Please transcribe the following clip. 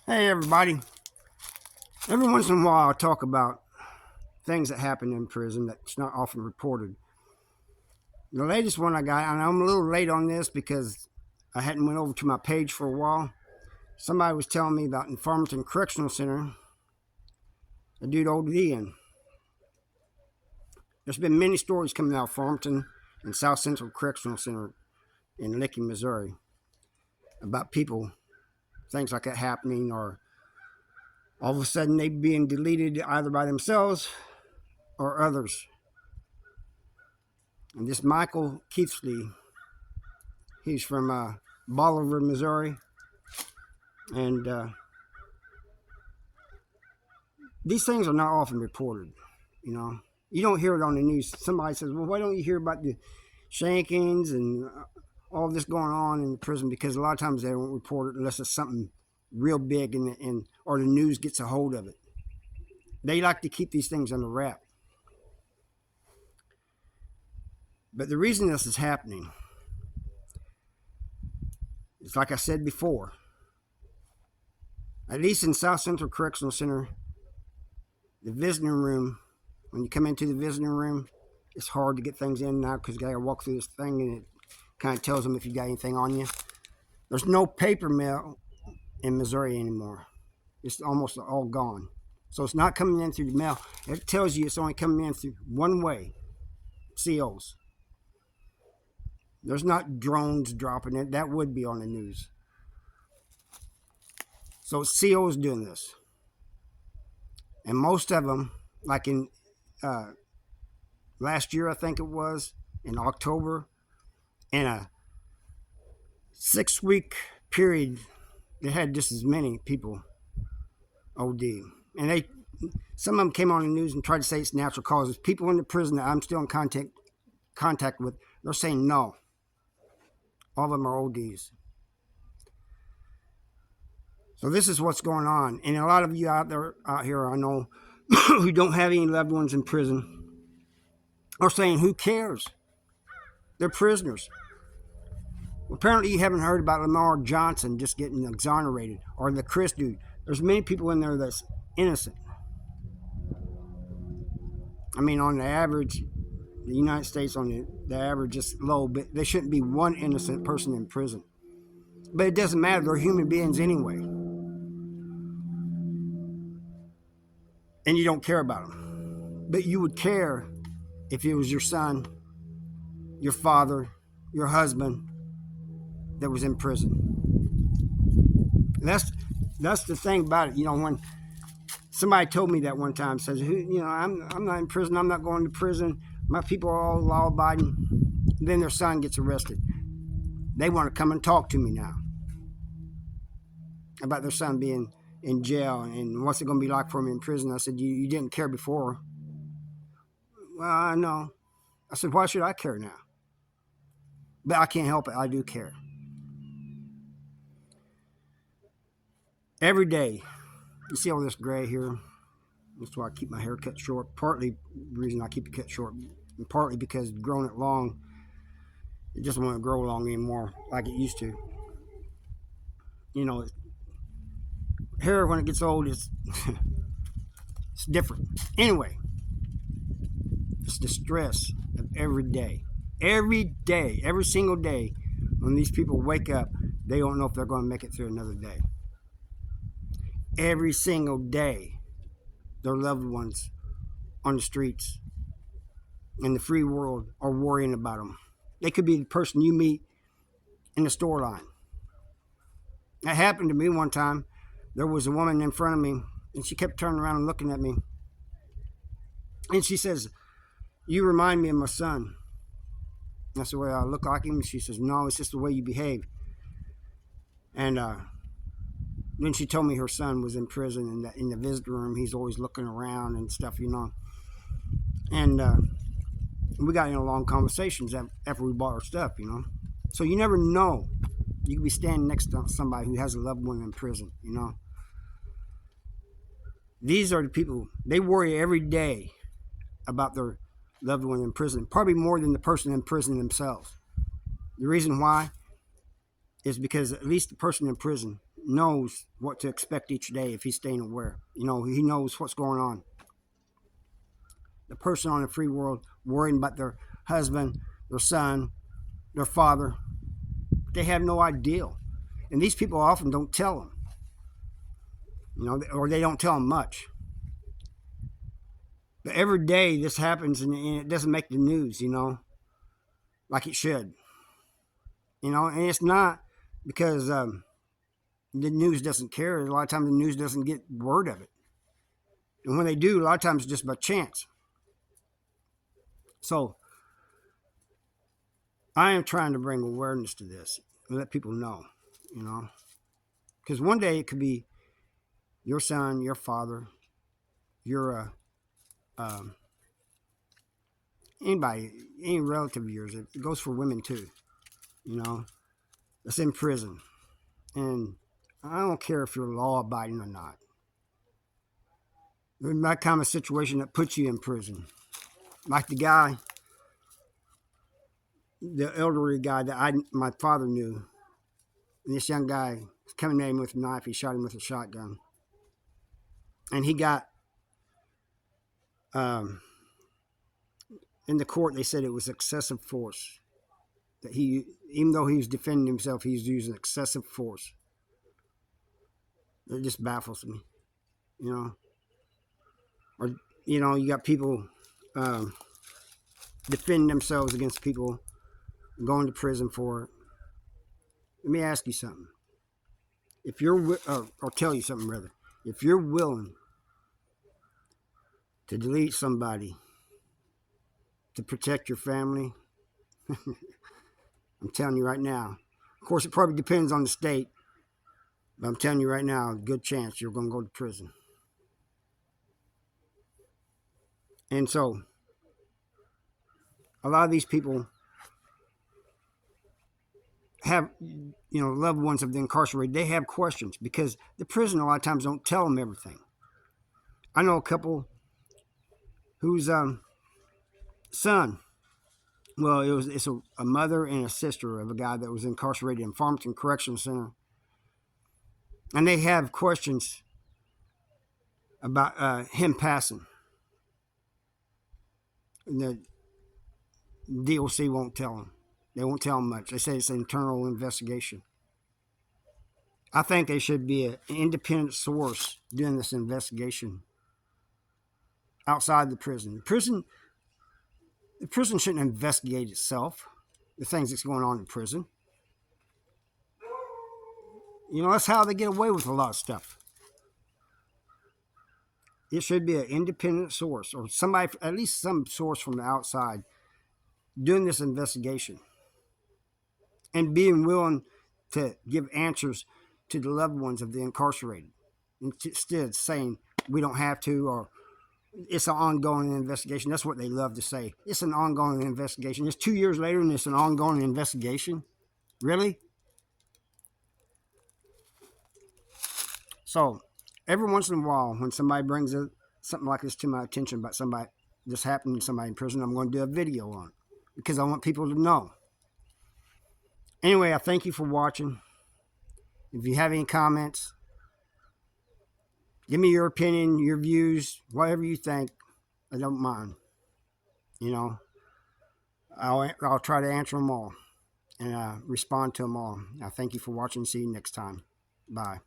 Hey everybody. Every once in a while I talk about things that happen in prison that's not often reported. The latest one I got, and I'm a little late on this because I hadn't went over to my page for a while. Somebody was telling me about in Farmington Correctional Center, a dude OD'ing. There's been many stories coming out of Farmington and South Central Correctional Center in Licking, Missouri about people, things like that happening, or all of a sudden they being deleted either by themselves or others. And this Michael Keithley, he's from Bolivar, Missouri. And these things are not often reported, you know. You don't hear it on the news. Somebody says, well, why don't you hear about the shankings and all this going on in the prison? Because a lot of times they don't report it unless it's something real big and or the news gets a hold of it. They like to keep these things under wrap. But the reason this is happening is, like I said before, at least in South Central Correctional Center, the visiting room, when you come into the visiting room, it's hard to get things in now because you got to walk through this thing and it kind of tells them if you got anything on you. There's no paper mail in Missouri anymore. It's almost all gone. So it's not coming in through the mail. It tells you it's only coming in through one way, COs. There's not drones dropping it. That would be on the news. So COs doing this. And most of them, like in last year, I think it was, in October, in a 6-week period, they had just as many people OD. And some of them came on the news and tried to say it's natural causes. People in the prison that I'm still in contact with, they're saying no. All of them are ODs. So this is what's going on. And a lot of you out here, I know, who don't have any loved ones in prison are saying, who cares? They're prisoners. Well, apparently you haven't heard about Lamar Johnson just getting exonerated, or the Chris dude. There's many people in there that's innocent. I mean, on the average, the United States on the average is low, but there shouldn't be one innocent person in prison. But it doesn't matter, they're human beings anyway. And you don't care about them. But you would care if it was your son, your father, your husband that was in prison. And that's the thing about it. You know, when somebody told me that one time, says, you know, I'm not in prison, I'm not going to prison. My people are all law-abiding. Then their son gets arrested. They want to come and talk to me now about their son being in jail and what's it going to be like for him in prison. I said, you didn't care before. Well, I know. I said, why should I care now? But I can't help it. I do care. Every day, you see all this gray here? That's why I keep my hair cut short. Partly the reason I keep it cut short, and partly because growing it long, it doesn't want to grow long anymore like it used to. You know, hair when it gets old is it's different. Anyway, it's the stress of every day, every single day. When these people wake up, they don't know if they're going to make it through another day. Every single day, their loved ones on the streets in the free world are worrying about them. They could be the person you meet in the store line. That happened to me one time. There was a woman in front of me, and she kept turning around and looking at me. And she says, you remind me of my son. And I said, well, I look like him? She says, no, it's just the way you behave. And then she told me her son was in prison, and in the visitor room, he's always looking around and stuff, you know. And we got in a long conversations after we bought our stuff, you know. So you never know. You could be standing next to somebody who has a loved one in prison, you know. These are the people, they worry every day about their loved one in prison, probably more than the person in prison themselves. The reason why is because at least the person in prison knows what to expect each day if he's staying aware. You know, he knows what's going on. The person on the free world worrying about their husband, their son, their father, they have no idea. And these people often don't tell them, you know, or they don't tell them much. But every day this happens and it doesn't make the news, you know, like it should. You know, and it's not because the news doesn't care. A lot of times the news doesn't get word of it. And when they do, a lot of times it's just by chance. So I am trying to bring awareness to this and let people know, you know, because one day it could be your son, your father, your anybody, any relative of yours. It goes for women too, you know, that's in prison. And I don't care if you're law abiding or not. There's that kind of situation that puts you in prison. Like the guy, the elderly guy that my father knew. And this young guy was coming at him with a knife. He shot him with a shotgun. And he got, in the court, they said it was excessive force. That he, even though he was defending himself, he was using excessive force. It just baffles me, you know. Or, you know, you got people defending themselves against people going to prison for it. Let me ask you something. If you're, or tell you something rather. If you're willing to delete somebody to protect your family, I'm telling you right now. Of course, it probably depends on the state, but I'm telling you right now, a good chance you're going to go to prison. And so, a lot of these people have, you know, loved ones of the incarcerated. They have questions because the prison a lot of times don't tell them everything. I know a couple whose son, well, it's a mother and a sister of a guy that was incarcerated in Farmington Correctional Center, and they have questions about him passing. And the DOC won't tell them. They won't tell them much. They say it's an internal investigation. I think there should be an independent source doing this investigation outside the prison. The prison shouldn't investigate itself, the things that's going on in prison. You know, that's how they get away with a lot of stuff. It should be an independent source or somebody, at least some source from the outside, doing this investigation and being willing to give answers to the loved ones of the incarcerated instead of saying we don't have to or it's an ongoing investigation. That's what they love to say. It's an ongoing investigation. It's 2 years later and it's an ongoing investigation. Really? So every once in a while when somebody brings something like this to my attention about somebody, this happened to somebody in prison, I'm going to do a video on it because I want people to know. Anyway, I thank you for watching. If you have any comments, give me your opinion, your views, whatever you think. I don't mind. You know, I'll try to answer them all and respond to them all. I thank you for watching. See you next time. Bye.